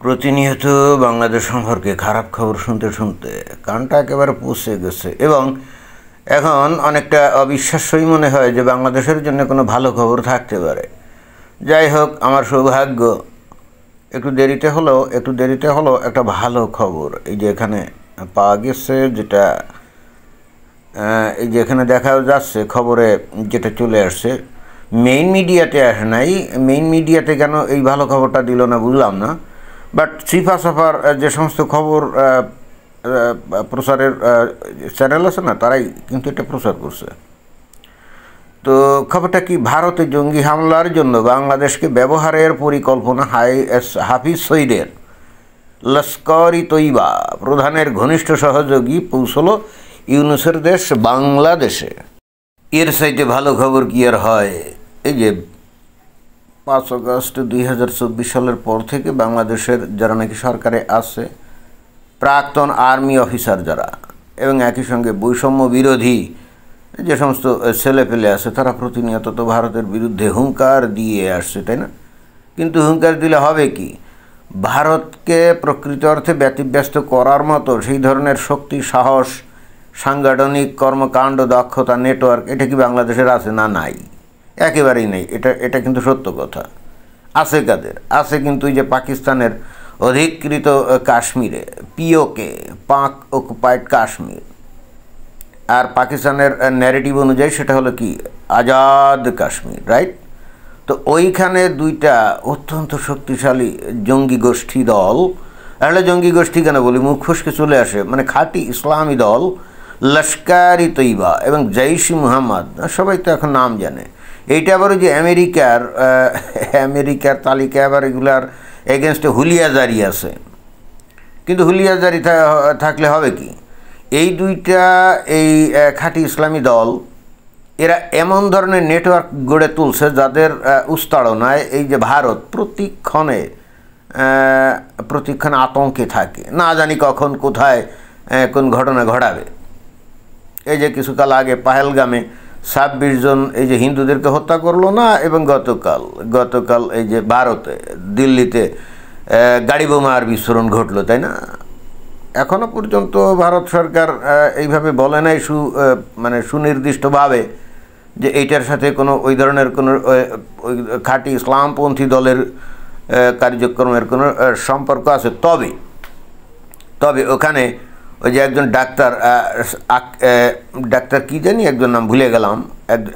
প্রতিনিয়ত বাংলাদেশ সম্পর্কে খারাপ খবর শুনতে শুনতে কানটা একেবারে পচে গেছে এবং এখন অনেকটা অবিশ্বাস্যই মনে হয় যে বাংলাদেশের জন্য কোনো ভালো খবর থাকতে পারে। যাই হোক, আমার সৌভাগ্য একটু দেরিতে হলো একটা ভালো খবর এই যে এখানে পাওয়া গেছে, যেটা এই যে এখানে দেখা যাচ্ছে খবরে যেটা চলে আসছে, মেইন মিডিয়াতে আসে নাই। মেইন মিডিয়াতে কেন এই ভালো খবরটা দিল না বুঝলাম না, বাট সিফা সাফার যে সমস্ত খবর প্রচারের চ্যানেল আছে না, তারাই কিন্তু এটা প্রচার করছে। তো খবরটা কি, ভারতে জঙ্গি হামলার জন্য বাংলাদেশকে ব্যবহারের পরিকল্পনা হাফিজ সইদের লস্কর-ই তৈবা প্রধানের ঘনিষ্ঠ সহযোগী পৌঁছল ইউনূসের দেশ বাংলাদেশে। এর চাইতে ভালো খবর কি আর হয়? এই যে 5 আগস্ট 2024 সালের পর থেকে বাংলাদেশের যারা নাকি সরকারে আছে, প্রাক্তন আর্মি অফিসার যারা, এবং একই সঙ্গে বৈষম্য বিরোধী যে সমস্ত ছেলেপেলে আছে, তারা প্রতিনিয়ত তো ভারতের বিরুদ্ধে হুঙ্কার দিয়ে আসছে, তাই না? কিন্তু হুঙ্কার দিলে হবে কি? ভারতকে প্রকৃত অর্থে ব্যতিব্যস্ত করার মতো সেই ধরনের শক্তি, সাহস, সাংগঠনিক কর্মকাণ্ড, দক্ষতা, নেটওয়ার্ক এটা কি বাংলাদেশের আছে? না, নাই, একেবারেই নেই। এটা কিন্তু সত্য কথা। আছে কাদের? আছে কিন্তু এই যে পাকিস্তানের অধিকৃত কাশ্মীরে, পিওকে, পাক অকুপাইড কাশ্মীর, আর পাকিস্তানের ন্যারেটিভ অনুযায়ী সেটা হলো কি আজাদ কাশ্মীর, রাইট? তো ওইখানে দুইটা অত্যন্ত শক্তিশালী জঙ্গি গোষ্ঠী দল, আসলে জঙ্গি গোষ্ঠী কেন বলি, মুখ ফসকে চলে আসে, মানে খাঁটি ইসলামী দল লস্কর-ই তৈবা এবং জৈশ-ই মুহাম্মদ, সবাই তো এখন নাম জানে। এইটা আবার ওই যে আমেরিকার তালিকা আবার এগুলার এগেনস্টে হুলিয়া জারি আছে। কিন্তু হুলিয়া জারি থাকলে হবে কি, এই দুইটা এই খাঁটি ইসলামী দল এরা এমন ধরনের নেটওয়ার্ক গড়ে তুলছে যাদের উস্তাড়নায় এই যে ভারত প্রতিক্ষণে আতঙ্কে থাকে, না জানি কখন কোথায় কোন ঘটনা ঘটাবে। এই যে কিছুকাল আগে পাহেলগামে 26 জন এই যে হিন্দুদেরকে হত্যা করলো না, এবং গতকাল এই যে ভারতে দিল্লিতে গাড়ি বোমার বিস্ফোরণ ঘটলো, তাই না? এখনও পর্যন্ত ভারত সরকার এইভাবে বলে নাই মানে সুনির্দিষ্টভাবে যে এইটার সাথে কোনো ওই ধরনের কোনো ওই খাঁটি ইসলামপন্থী দলের কার্যক্রমের কোনো সম্পর্ক আছে। তবে ওখানে ওই যে একজন ডাক্তার কি জানি একজন নাম ভুলে গেলাম,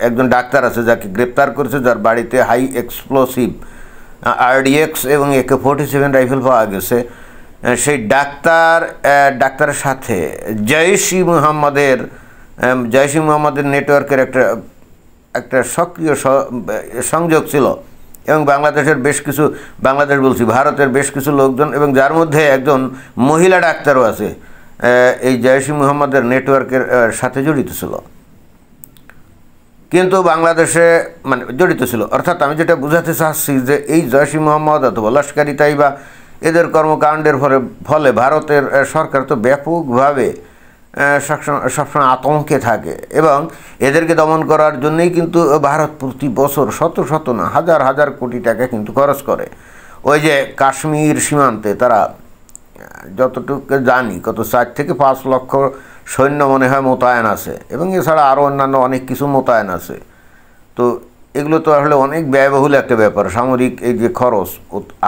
একজন ডাক্তার আছে যাকে গ্রেপ্তার করেছে, যার বাড়িতে হাই এক্সপ্লোসিভ RDX এবং AK-47 রাইফেল পাওয়া গেছে। সেই ডাক্তারের সাথে জৈশ-ই মুহাম্মদের নেটওয়ার্কের একটা সক্রিয় সংযোগ ছিল, এবং ভারতের বেশ কিছু লোকজন, এবং যার মধ্যে একজন মহিলা ডাক্তারও আছে, এই জৈশ-ই মুহাম্মদের নেটওয়ার্কের সাথে জড়িত ছিল। কিন্তু বাংলাদেশে মানে জড়িত ছিল, অর্থাৎ আমি যেটা বোঝাতে চাচ্ছি যে এই জৈশ-ই মুহাম্মদ অথবা লস্কর-ই তৈবা এদের কর্মকাণ্ডের ফলে ভারতের সরকার তো ব্যাপকভাবে সবসময় আতঙ্কে থাকে, এবং এদেরকে দমন করার জন্যই কিন্তু ভারত প্রতি বছর শত না হাজার কোটি টাকা কিন্তু খরচ করে। ওই যে কাশ্মীর সীমান্তে তারা যতটুকু জানি কত 4 থেকে 5 লক্ষ সৈন্য মনে হয় মোতায়েন আছে, এবং এছাড়া আরও অন্যান্য অনেক কিছু মোতায়েন আছে। তো এগুলো তো আসলে অনেক ব্যয়বহুল একটা ব্যাপার। সামরিক এই যে খরচ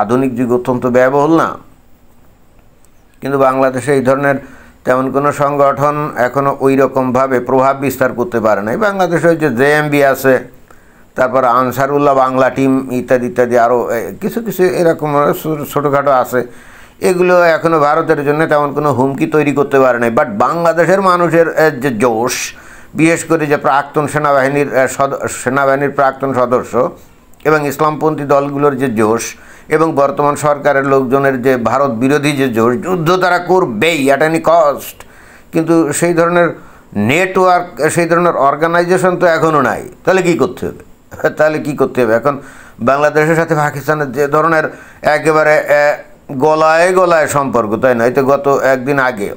আধুনিক যুগ অত্যন্ত ব্যয়বহুল না? কিন্তু বাংলাদেশে এই ধরনের তেমন কোনো সংগঠন এখনও ওই রকমভাবে প্রভাব বিস্তার করতে পারে নাই। বাংলাদেশে ওই যে JMB আছে, তারপর আনসারুল্লাহ বাংলা টিম ইত্যাদি আরও কিছু এরকম ছোটোখাটো আছে। এগুলো এখনও ভারতের জন্য তেমন কোনো হুমকি তৈরি করতে পারে নাই। বাট বাংলাদেশের মানুষের যে জোশ, বিশেষ করে যে সেনাবাহিনীর প্রাক্তন সদস্য এবং ইসলামপন্থী দলগুলোর যে জোশ, এবং বর্তমান সরকারের লোকজনের যে ভারত বিরোধী যে জোশ, যুদ্ধ তারা করবেই অ্যাট এনি কস্ট, কিন্তু সেই ধরনের নেটওয়ার্ক, সেই ধরনের অর্গানাইজেশন তো এখনও নাই। তাহলে কী করতে হবে? এখন বাংলাদেশের সাথে পাকিস্তানের যে ধরনের একেবারে গলায় সম্পর্ক, তাই না? এই তো গত একদিন আগে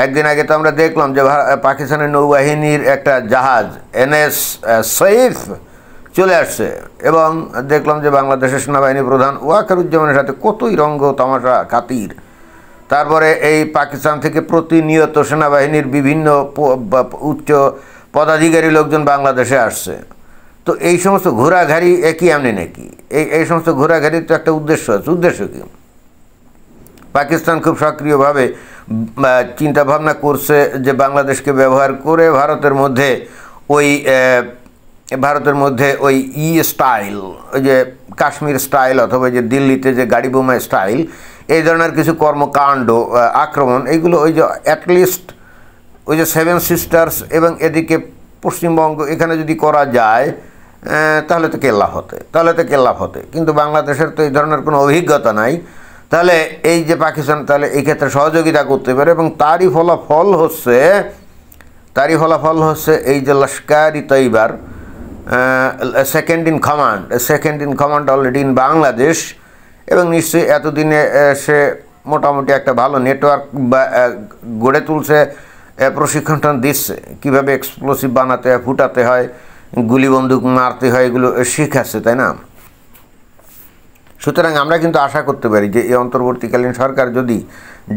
একদিন আগে তো আমরা দেখলাম যে পাকিস্তানের নৌবাহিনীর একটা জাহাজ NS সৈফ চলে আসছে, এবং দেখলাম যে বাংলাদেশের সেনাবাহিনী প্রধান ওয়াকারুজ্জামানের সাথে কতই রঙ্গ তামাশা খাতির। তারপরে এই পাকিস্তান থেকে প্রতিনিয়ত সেনাবাহিনীর বিভিন্ন উচ্চ পদাধিকারী লোকজন বাংলাদেশে আসছে। তো এই সমস্ত ঘোরাঘাড়ি একই এমনি নাকি? এই সমস্ত ঘোরাঘাড়ির তো একটা উদ্দেশ্য আছে। উদ্দেশ্য কী? পাকিস্তান খুব সক্রিয়ভাবে চিন্তাভাবনা করছে যে বাংলাদেশকে ব্যবহার করে ভারতের মধ্যে ওই স্টাইল, ওই যে কাশ্মীর স্টাইল অথবা যে দিল্লিতে যে গাড়ি বোমা স্টাইল, এই ধরনের কিছু কর্মকাণ্ড, আক্রমণ, এইগুলো ওই যে অ্যাটলিস্ট ওই যে 7 সিস্টার্স এবং এদিকে পশ্চিমবঙ্গ, এখানে যদি করা যায় তাহলে তো কেল্লা হতে। কিন্তু বাংলাদেশের তো এই ধরনের কোনো অভিজ্ঞতা নাই। তাহলে এই যে পাকিস্তান তাহলে এই ক্ষেত্রে সহযোগিতা করতে পারে, এবং তারই ফলাফল হচ্ছে এই যে লস্কর-ই তৈবার second in command already in Bangladesh, এবং নিশ্চয়ই এতদিনে সে মোটামুটি একটা ভালো নেটওয়ার্ক গড়ে তুলছে, প্রশিক্ষণ দিচ্ছে কীভাবে এক্সপ্লোসিভ বানাতে হয়, ফুটাতে হয়, গুলি বন্দুক মারতে হয়, এগুলো শিখাচ্ছে, তাই না? সুতরাং আমরা কিন্তু আশা করতে পারি যে এই অন্তর্বর্তীকালীন সরকার যদি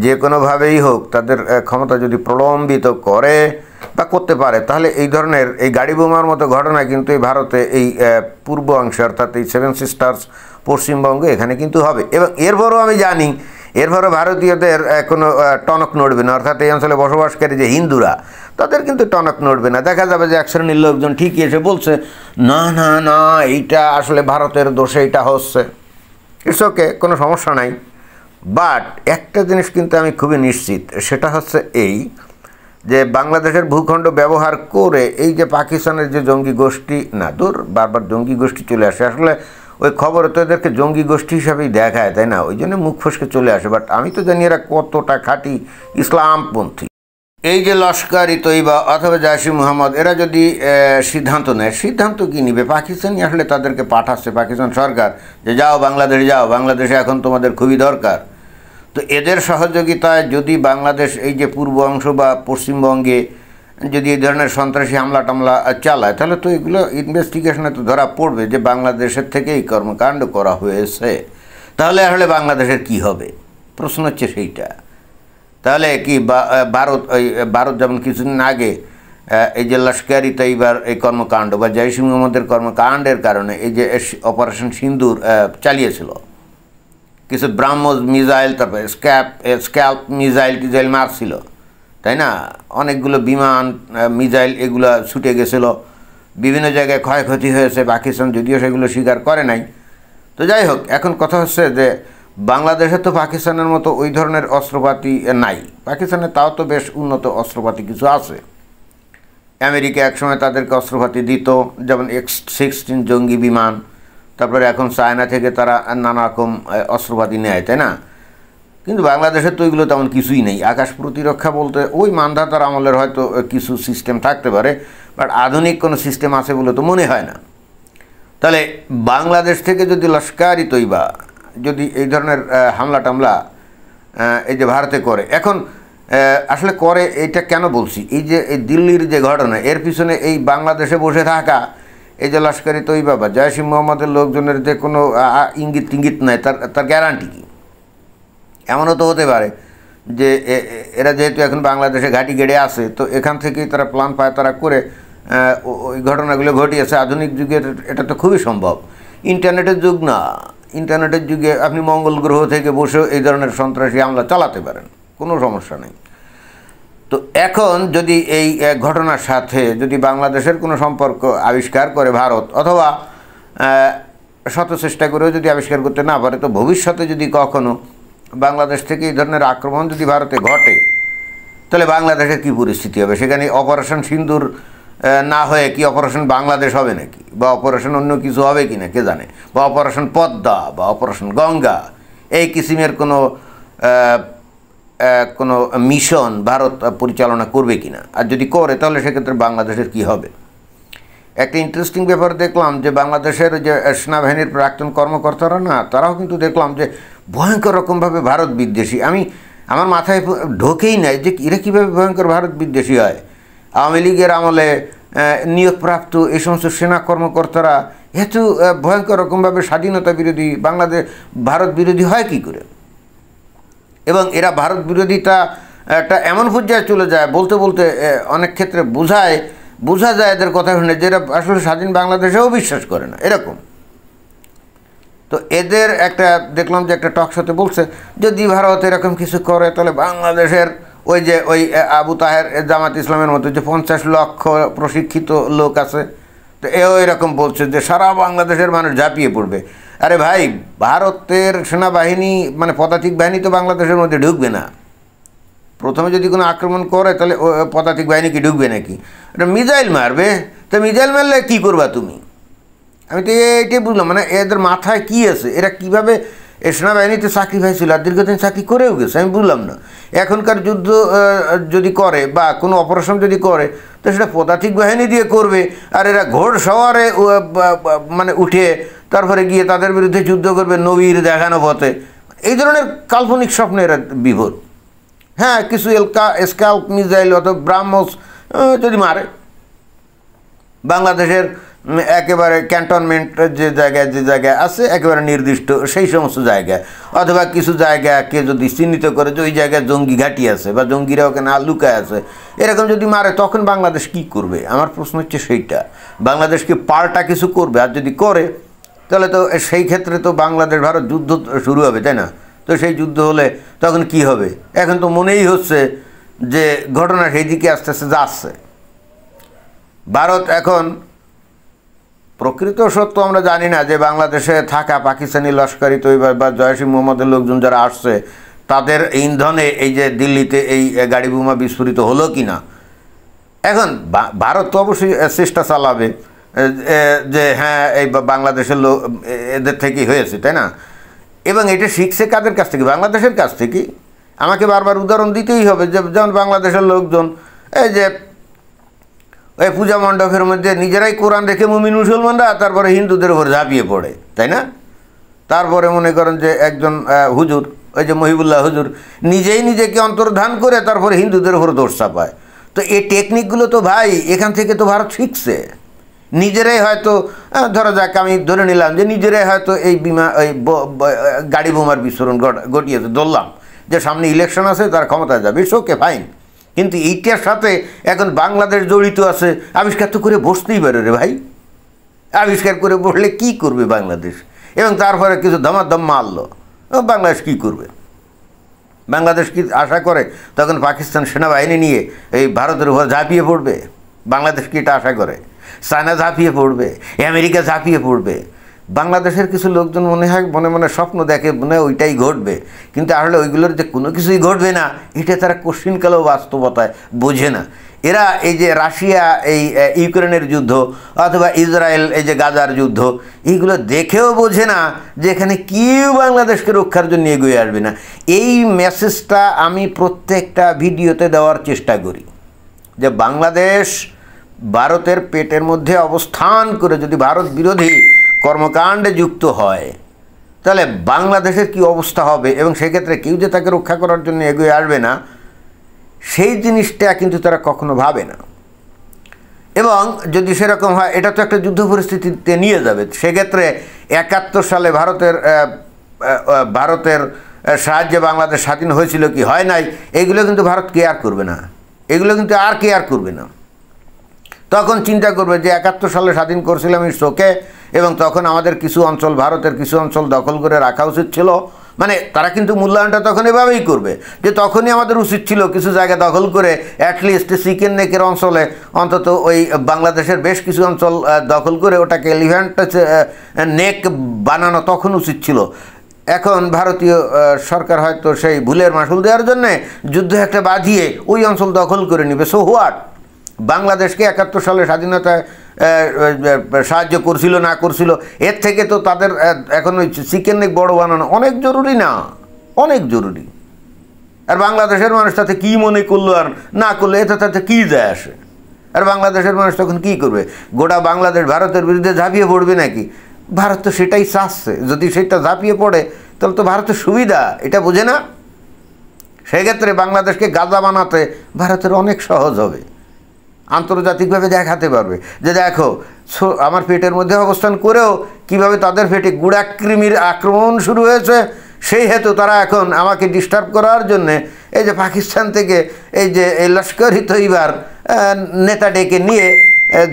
যে কোনোভাবেই হোক তাদের ক্ষমতা যদি প্রলম্বিত করে বা করতে পারে, তাহলে এই ধরনের এই গাড়ি বোমার মতো ঘটনা কিন্তু এই ভারতে এই পূর্ব অংশে অর্থাৎ এই 7 সিস্টার্স পশ্চিমবঙ্গে এখানে কিন্তু হবে। এবং এরপরও আমি জানি এরপরও ভারতীয়দের কোনো টনক নড়বে না, অর্থাৎ এই অঞ্চলে বসবাসকারী যে হিন্দুরা তাদের কিন্তু টনক নড়বে না। দেখা যাবে যে এক শ্রেণীর লোকজন ঠিকই এসে বলছে না না না এইটা আসলে ভারতের দোষে এটা হচ্ছে, ইটস ওকে, কোনো সমস্যা নাই। বাট একটা জিনিস কিন্তু আমি খুবই নিশ্চিত, সেটা হচ্ছে এই যে বাংলাদেশের ভূখণ্ড ব্যবহার করে এই যে পাকিস্তানের যে জঙ্গি গোষ্ঠী, না দূর বারবার জঙ্গি গোষ্ঠী চলে আসে, আসলে ওই খবরে তো এদেরকে জঙ্গি গোষ্ঠী হিসাবেই দেখায়, তাই না? ওই জন্য মুখ ফসকে চলে আসে। বাট আমি তো জানি এরা কতটা খাঁটি ইসলামপন্থী। এই যে লস্কর-ই তৈবা অথবা জৈশ-ই মোহাম্মদ, এরা যদি সিদ্ধান্ত নেয়, সিদ্ধান্ত কী নিবে? পাকিস্তানই আসলে তাদেরকে পাঠাচ্ছে, পাকিস্তান সরকার, যে যাও বাংলাদেশে এখন তোমাদের খুবই দরকার। তো এদের সহযোগিতায় যদি বাংলাদেশ এই যে পূর্ব অংশ বা পশ্চিমবঙ্গে যদি এই ধরনের সন্ত্রাসী হামলা টামলা চালায়, তাহলে তো এগুলো ইনভেস্টিগেশনে তো ধরা পড়বে যে বাংলাদেশের থেকে এই কর্মকাণ্ড করা হয়েছে। তাহলে আসলে বাংলাদেশের কি হবে? প্রশ্ন হচ্ছে সেইটা। তাহলে কি ভারত যেমন কিছুদিন আগে এই যে লস্কর-ই তৈবার এই কর্মকাণ্ড বা জৈশ-ই মোহাম্মদের কর্মকাণ্ডের কারণে এই যে অপারেশন সিন্দুর চালিয়েছিল, কিছু ব্রাহ্মস মিসাইল, তারপরে স্ক্যাল্প মিসাইল মারছিল, তাই না? অনেকগুলো বিমান মিসাইল এগুলো ছুটে গেছিল, বিভিন্ন জায়গায় ক্ষয়ক্ষতি হয়েছে, পাকিস্তান যদিও সেগুলো স্বীকার করে নাই। তো যাই হোক, এখন কথা হচ্ছে যে বাংলাদেশে তো পাকিস্তানের মতো ওই ধরনের অস্ত্রপাতি নাই। পাকিস্তানের তাও তো বেশ উন্নত অস্ত্রপাতি কিছু আছে। আমেরিকা একসময় তাদেরকে অস্ত্রপাতি দিত, যেমন X-16 জঙ্গি বিমান, তারপরে এখন চায়না থেকে তারা নানা রকম অস্ত্রপাতি নেয়, তাই না? কিন্তু বাংলাদেশের তো ওইগুলো তেমন কিছুই নেই। আকাশ প্রতিরক্ষা বলতে ওই মানধাতার আমলের হয়তো কিছু সিস্টেম থাকতে পারে, বাট আধুনিক কোনো সিস্টেম আছে বলে তো মনে হয় না। তাহলে বাংলাদেশ থেকে যদি লস্কর-ই তৈবা যদি এই ধরনের হামলা টামলা এই যে ভারতে করে, এখন আসলে করে, এইটা কেন বলছি, এই যে এই দিল্লির যে ঘটনা, এর পিছনে এই বাংলাদেশে বসে থাকা এই যে লস্কর-ই তৈবা বা জৈশ-ই মোহাম্মদের লোকজনের যে কোনো ইঙ্গিত নাই, তার গ্যারান্টি কী? এমনও তো হতে পারে যে এরা যেহেতু এখন বাংলাদেশে ঘাঁটি গেড়ে আছে, তো এখান থেকেই তারা প্ল্যান পায়তারা করে ওই ঘটনাগুলো ঘটিয়েছে। আধুনিক যুগের এটা তো খুবই সম্ভব। ইন্টারনেটের যুগ না, ইন্টারনেটের যুগে আপনি মঙ্গল গ্রহ থেকে বসেও এই ধরনের সন্ত্রাসী হামলা চালাতে পারেন, কোনো সমস্যা নেই। তো এখন যদি এই ঘটনার সাথে যদি বাংলাদেশের কোনো সম্পর্ক আবিষ্কার করে ভারত, অথবা শত চেষ্টা করেও যদি আবিষ্কার করতে না পারে, তো ভবিষ্যতে যদি কখনো বাংলাদেশ থেকে এই ধরনের আক্রমণ যদি ভারতে ঘটে, তাহলে বাংলাদেশের কী পরিস্থিতি হবে? সেখানে অপারেশন সিন্দুর না হয়ে কি অপারেশন বাংলাদেশ হবে নাকি, বা অপারেশন অন্য কিছু হবে কি না কে জানে, বা অপারেশন পদ্মা বা অপারেশন গঙ্গা, এই কিসিমের কোনো মিশন ভারত পরিচালনা করবে কি না? আর যদি করে, তাহলে সেক্ষেত্রে বাংলাদেশের কি হবে? একটা ইন্টারেস্টিং ব্যাপার দেখলাম যে বাংলাদেশের যে সেনাবাহিনীর প্রাক্তন কর্মকর্তারা না, তারাও কিন্তু দেখলাম যে ভয়ঙ্কর রকমভাবে ভারত বিদ্বেষী। আমার মাথায় ঢোকেই নাই যে এরা কীভাবে ভয়ঙ্কর ভারত বিদ্বেষী হয়। আওয়ামী লীগের আমলে নিয়োগপ্রাপ্ত এই সমস্ত সেনা কর্মকর্তারা এত ভয়ঙ্কর রকমভাবে স্বাধীনতা বিরোধী, বাংলাদেশ ভারত বিরোধী হয় কী করে? এবং এরা ভারত বিরোধিতা একটা এমন পর্যায়ে চলে যায়, বলতে বলতে অনেক ক্ষেত্রে বোঝা যায় এদের কথা শুনে যে এরা আসলে স্বাধীন বাংলাদেশেও বিশ্বাস করে না, এরকম। তো এদের একটা দেখলাম যে একটা টক শোতে বলছে যদি ভারত এরকম কিছু করে তাহলে বাংলাদেশের ওই আবু তাহের জামাত ইসলামের মতো যে 50 লক্ষ প্রশিক্ষিত লোক আছে, তো এও এরকম বলছে যে সারা বাংলাদেশের মানুষ ঝাঁপিয়ে পড়বে। আরে ভাই, ভারতের সেনাবাহিনী মানে পদাতিক বাহিনী তো বাংলাদেশের মধ্যে ঢুকবে না। প্রথমে যদি কোনো আক্রমণ করে তাহলে পদাতিক বাহিনী কি ঢুকবে নাকি? এটা মিসাইল মারবে। তো মিসাইল মারলে কী করবা তুমি? আমি তো এইটাই বুঝলাম, মানে এদের মাথায় কী আছে, এরা কীভাবে সেনাবাহিনীতে চাকরি পাইছিল আর দীর্ঘদিন চাকরি করেও গেছে, আমি বুঝলাম না। এখনকার যুদ্ধ যদি করে বা কোনো অপারেশন যদি করে তো সেটা পদাতিক বাহিনী দিয়ে করবে, আর এরা ঘোড় সওয়ারে মানে উঠে তারপরে গিয়ে তাদের বিরুদ্ধে যুদ্ধ করবে নবীর দেখানো পথে। এই ধরনের কাল্পনিক স্বপ্নে এরা বিভোর। হ্যাঁ, কিছু স্ক্যাল্প মিসাইল অথবা ব্রাহ্মস যদি মারে, বাংলাদেশের একেবারে ক্যান্টনমেন্ট যে জায়গায় আছে একেবারে নির্দিষ্ট সেই সমস্ত জায়গায়, অথবা কিছু জায়গাকে যদি চিহ্নিত করে যে ওই জায়গায় জঙ্গি ঘাঁটি আছে বা জঙ্গিরা ওখানে লুকায় আছে, এরকম যদি মারে তখন বাংলাদেশ কি করবে? আমার প্রশ্ন হচ্ছে সেইটা। বাংলাদেশকে পাল্টা কিছু করবে? আর যদি করে তাহলে তো সেই ক্ষেত্রে তো বাংলাদেশ ভারত যুদ্ধ শুরু হবে, তাই না? তো সেই যুদ্ধ হলে তখন কি হবে? এখন তো মনেই হচ্ছে যে ঘটনা সেই দিকে আস্তে আস্তে যাচ্ছে। ভারত এখন প্রকৃত সত্য আমরা জানি না যে বাংলাদেশে থাকা পাকিস্তানি লস্করি তৈবা বা জয়সী মোহাম্মদের লোকজন যারা আসছে তাদের ইন্ধনে এই যে দিল্লিতে এই গাড়ি বোমা বিস্ফোরিত হলো কি না। এখন ভারত তো অবশ্যই চেষ্টা চালাবে যে হ্যাঁ এই বাংলাদেশের লোক এদের থেকেই হয়েছে, তাই না? এবং এটা শিখছে কাদের কাছ থেকে? বাংলাদেশের কাছ থেকে। আমাকে বারবার উদাহরণ দিতেই হবে যে যেমন বাংলাদেশের লোকজন এই যে এই পূজা মণ্ডপের মধ্যে নিজেরাই কোরআন রেখে মুমিন মুসলমানরা তারপরে হিন্দুদের উপর ঝাঁপিয়ে পড়ে, তাই না? তারপরে মনে করেন যে একজন হুজুর, ওই যে মহিবুল্লাহ হুজুর, নিজেই নিজেকে অন্তর্ধান করে তারপরে হিন্দুদের উপর দোষ চাপায়। তো এই টেকনিকগুলো তো ভাই এখান থেকে তো ভারত শিখছে। নিজেরাই হয়তো ধরা যাক, আমি ধরে নিলাম যে নিজেরাই হয়তো এই গাড়ি বোমার বিস্ফোরণ ঘটিয়েছে, ধরলাম যে সামনে ইলেকশন আছে, তার ক্ষমতায় যাবে, ইটস ওকে, ফাইন। কিন্তু এইটার সাথে এখন বাংলাদেশ জড়িত আছে, আবিষ্কার তো করে বসতেই পারে রে ভাই। আবিষ্কার করে বসলে কি করবে বাংলাদেশ? এবং তারপরে কিছু ধমাধম মারলো, বাংলাদেশ কি করবে? বাংলাদেশ কি আশা করে তখন পাকিস্তান সেনাবাহিনী নিয়ে এই ভারতের উপর ঝাঁপিয়ে পড়বে? বাংলাদেশ কি এটা আশা করে? চায়না ঝাঁপিয়ে পড়বে, আমেরিকা ঝাঁপিয়ে পড়বে? বাংলাদেশের কিছু লোকজন মনে হয় মনে মনে স্বপ্ন দেখে, মনে হয় ওইটাই ঘটবে, কিন্তু আসলে ওইগুলোর যে কোনো কিছুই ঘটবে না এটা তারা কোশ্চিনকালেও বাস্তবতায় বোঝে না। এরা এই যে রাশিয়া এই ইউক্রেনের যুদ্ধ অথবা ইসরায়েল এই যে গাজার যুদ্ধ, এইগুলো দেখেও বোঝে না যে এখানে কেউ বাংলাদেশকে রক্ষার জন্য এগিয়ে আসবে না। এই মেসেজটা আমি প্রত্যেকটা ভিডিওতে দেওয়ার চেষ্টা করি যে বাংলাদেশ ভারতের পেটের মধ্যে অবস্থান করে যদি ভারত বিরোধী কর্মকাণ্ডে যুক্ত হয় তাহলে বাংলাদেশের কি অবস্থা হবে, এবং সেক্ষেত্রে কেউ যে তাকে রক্ষা করার জন্য এগিয়ে আসবে না সেই জিনিসটা কিন্তু তারা কখনো ভাবে না। এবং যদি সেরকম হয় এটা তো একটা যুদ্ধ পরিস্থিতিতে নিয়ে যাবে। সেক্ষেত্রে 71 সালে ভারতের সাহায্যে বাংলাদেশ স্বাধীন হয়েছিল কি হয় নাই, এইগুলো কিন্তু ভারত কেয়ার করবে না, এগুলো কিন্তু আর কেয়ার করবে না। তখন চিন্তা করবে যে 71 সালে স্বাধীন করছিলাম ইটস ওকে, এবং তখন আমাদের কিছু অঞ্চল, ভারতের কিছু অঞ্চল দখল করে রাখা উচিত ছিল। মানে তারা কিন্তু মূল্যায়নটা তখন এভাবেই করবে যে তখনই আমাদের উচিত ছিল কিছু জায়গা দখল করে অ্যাটলিস্ট চিকেন নেকের অঞ্চলে অন্তত ওই বাংলাদেশের বেশ কিছু অঞ্চল দখল করে ওটাকে এলিফ্যান্ট নেক বানানো তখন উচিত ছিল। এখন ভারতীয় সরকার হয়তো সেই ভুলের মাসুল দেওয়ার জন্যে যুদ্ধ একটা বাঁধিয়ে ওই অঞ্চল দখল করে নেবে। So what? বাংলাদেশকে 71 সালে স্বাধীনতায় সাহায্য করছিল না করছিল, এর থেকে তো তাদের এখন ওই চিকেন নেক বড় বানানো অনেক জরুরি না, অনেক জরুরি। আর বাংলাদেশের মানুষ তাতে কী মনে করলো আর না করলো এতে তাতে কী যায় আসে? আর বাংলাদেশের মানুষ তখন কী করবে? গোটা বাংলাদেশ ভারতের বিরুদ্ধে ঝাঁপিয়ে পড়বে নাকি? ভারত তো সেটাই চাচ্ছে। যদি সেটা ঝাঁপিয়ে পড়ে তাহলে তো ভারতের সুবিধা, এটা বোঝে না। সেক্ষেত্রে বাংলাদেশকে গাজা বানাতে ভারতের অনেক সহজ হবে, আন্তর্জাতিকভাবে দেখাতে পারবে যে দেখো আমার পেটের মধ্যে অবস্থান করেও কিভাবে তাদের পেটে গুড়াকৃমির আক্রমণ শুরু হয়েছে। সেই হেতু তারা এখন আমাকে ডিস্টার্ব করার জন্যে এই যে পাকিস্তান থেকে এই যে এই লস্কর-ই তৈবার নেতা ডেকে নিয়ে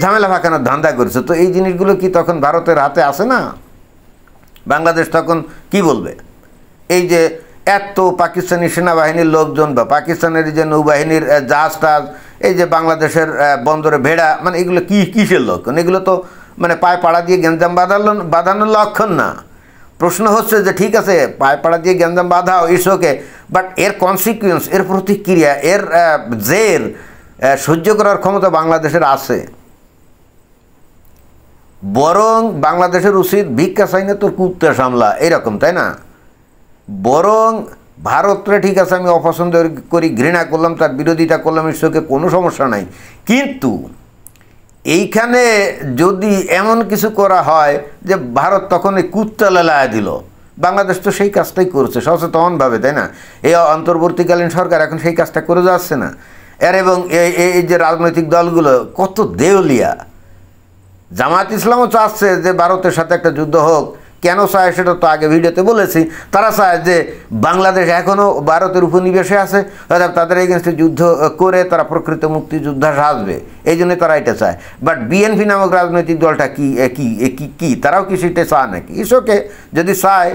ঝামেলা ফাঁকানোর ধান্দা করেছে। তো এই জিনিসগুলো কি তখন ভারতের হাতে আসে না? বাংলাদেশ তখন কি বলবে? এই যে এত পাকিস্তানি সেনাবাহিনীর লোকজন বা পাকিস্তানের যে নৌবাহিনীর জাহাজ টাজ এই যে বাংলাদেশের বন্দরে ভেড়া, মানে এগুলো কিসের লক্ষণ? এগুলো তো মানে পায়ে পাড়া দিয়ে গ্যাঞ্জাম বাঁধানোর লক্ষণ না। প্রশ্ন হচ্ছে যে ঠিক আছে পায়ে পাড়া দিয়ে গ্যাঞ্জাম বাঁধাও, ইটস ওকে, বাট এর কনসিকুয়েন্স, এর প্রতিক্রিয়া, এর জের সহ্য করার ক্ষমতা বাংলাদেশের আছে। বরং বাংলাদেশের উচিত ভিক্ষা চাইনে তোর কুত্তা সামলা, এরকম, তাই না? বরং ভারতরে ঠিক আছে আমি অপছন্দ করি, ঘৃণা করলাম, তার বিরোধিতা করলাম, ঈশ্বরকে কোনো সমস্যা নাই, কিন্তু এইখানে যদি এমন কিছু করা হয় যে ভারত তখন এই কুত্তা লেলায় দিল, বাংলাদেশ তো সেই কাজটাই করছে সচেতনভাবে, তাই না? এই অন্তর্বর্তীকালীন সরকার এখন সেই কাজটা করে যাচ্ছে না এবং এই যে রাজনৈতিক দলগুলো কত দেউলিয়া। জামায়াত ইসলামও চাচ্ছে যে ভারতের সাথে একটা যুদ্ধ হোক। কেন চায় সেটা তো আগে ভিডিওতে বলেছি। তারা চায় যে বাংলাদেশ এখনও ভারতের উপনিবেশে আছে, অর্থাৎ তাদের এগেনস্টে যুদ্ধ করে তারা প্রকৃত মুক্তিযোদ্ধা সাজবে, এই জন্য তারা এটা চায়। বাট বিএনপি নামক রাজনৈতিক দলটা কি তারাও কি সেটা চায় নাকি? ইসোকে যদি চায়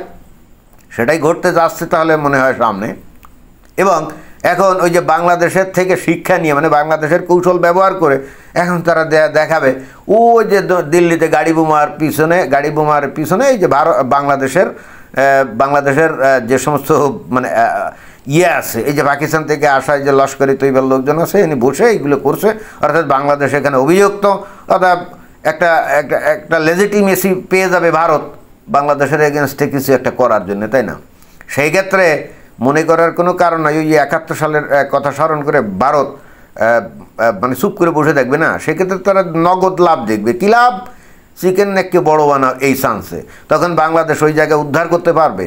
সেটাই ঘটতে যাচ্ছে তাহলে মনে হয় সামনে। এবং এখন ওই যে বাংলাদেশের থেকে শিক্ষা নিয়ে, মানে বাংলাদেশের কৌশল ব্যবহার করে এখন তারা দেখাবে ও যে দিল্লিতে গাড়ি বোমার পিছনে এই যে বাংলাদেশের যে সমস্ত মানে আছে, এই যে পাকিস্তান থেকে আসা যে লস্করি তৈবার লোকজন আছে, এনে বসে এইগুলো করছে, অর্থাৎ বাংলাদেশ এখানে অভিযুক্ত, অর্থাৎ একটা লেজিটিমেসি পেয়ে যাবে ভারত বাংলাদেশের এগেনস্টে কিছু একটা করার জন্য, তাই না? সেই ক্ষেত্রে মনে করার কোনো কারণ নাই। ওই 71 সালের কথা স্মরণ করে ভারত মানে চুপ করে বসে থাকবে না, সেক্ষেত্রে তারা নগদ লাভ দেখবে। কী লাভ? চিকেন নেককে বড় বানাও এই চান্সে। তখন বাংলাদেশ ওই জায়গায় উদ্ধার করতে পারবে,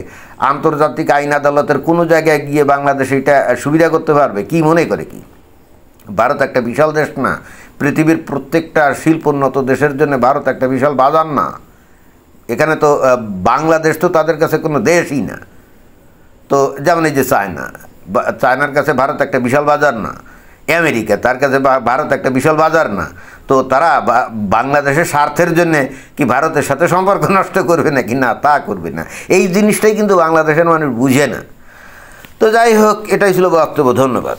আন্তর্জাতিক আইন আদালতের কোনো জায়গায় গিয়ে বাংলাদেশ এটা সুবিধা করতে পারবে। কি মনে করে কি ভারত একটা বিশাল দেশ না? পৃথিবীর প্রত্যেকটা শিল্পোন্নত দেশের জন্য ভারত একটা বিশাল বাজার না? এখানে তো বাংলাদেশ তো তাদের কাছে কোনো দেশই না। তো যেমন এই যে চায়নার কাছে ভারত একটা বিশাল বাজার না, আমেরিকা তার কাছে ভারত একটা বিশাল বাজার না। তো তারা বাংলাদেশের স্বার্থের জন্যে কি ভারতের সাথে সম্পর্ক নষ্ট করবে নাকি? না, তা করবে না। এই জিনিসটাই কিন্তু বাংলাদেশের মানুষ বুঝে না। তো যাই হোক, এটাই ছিল বক্তব্য। ধন্যবাদ।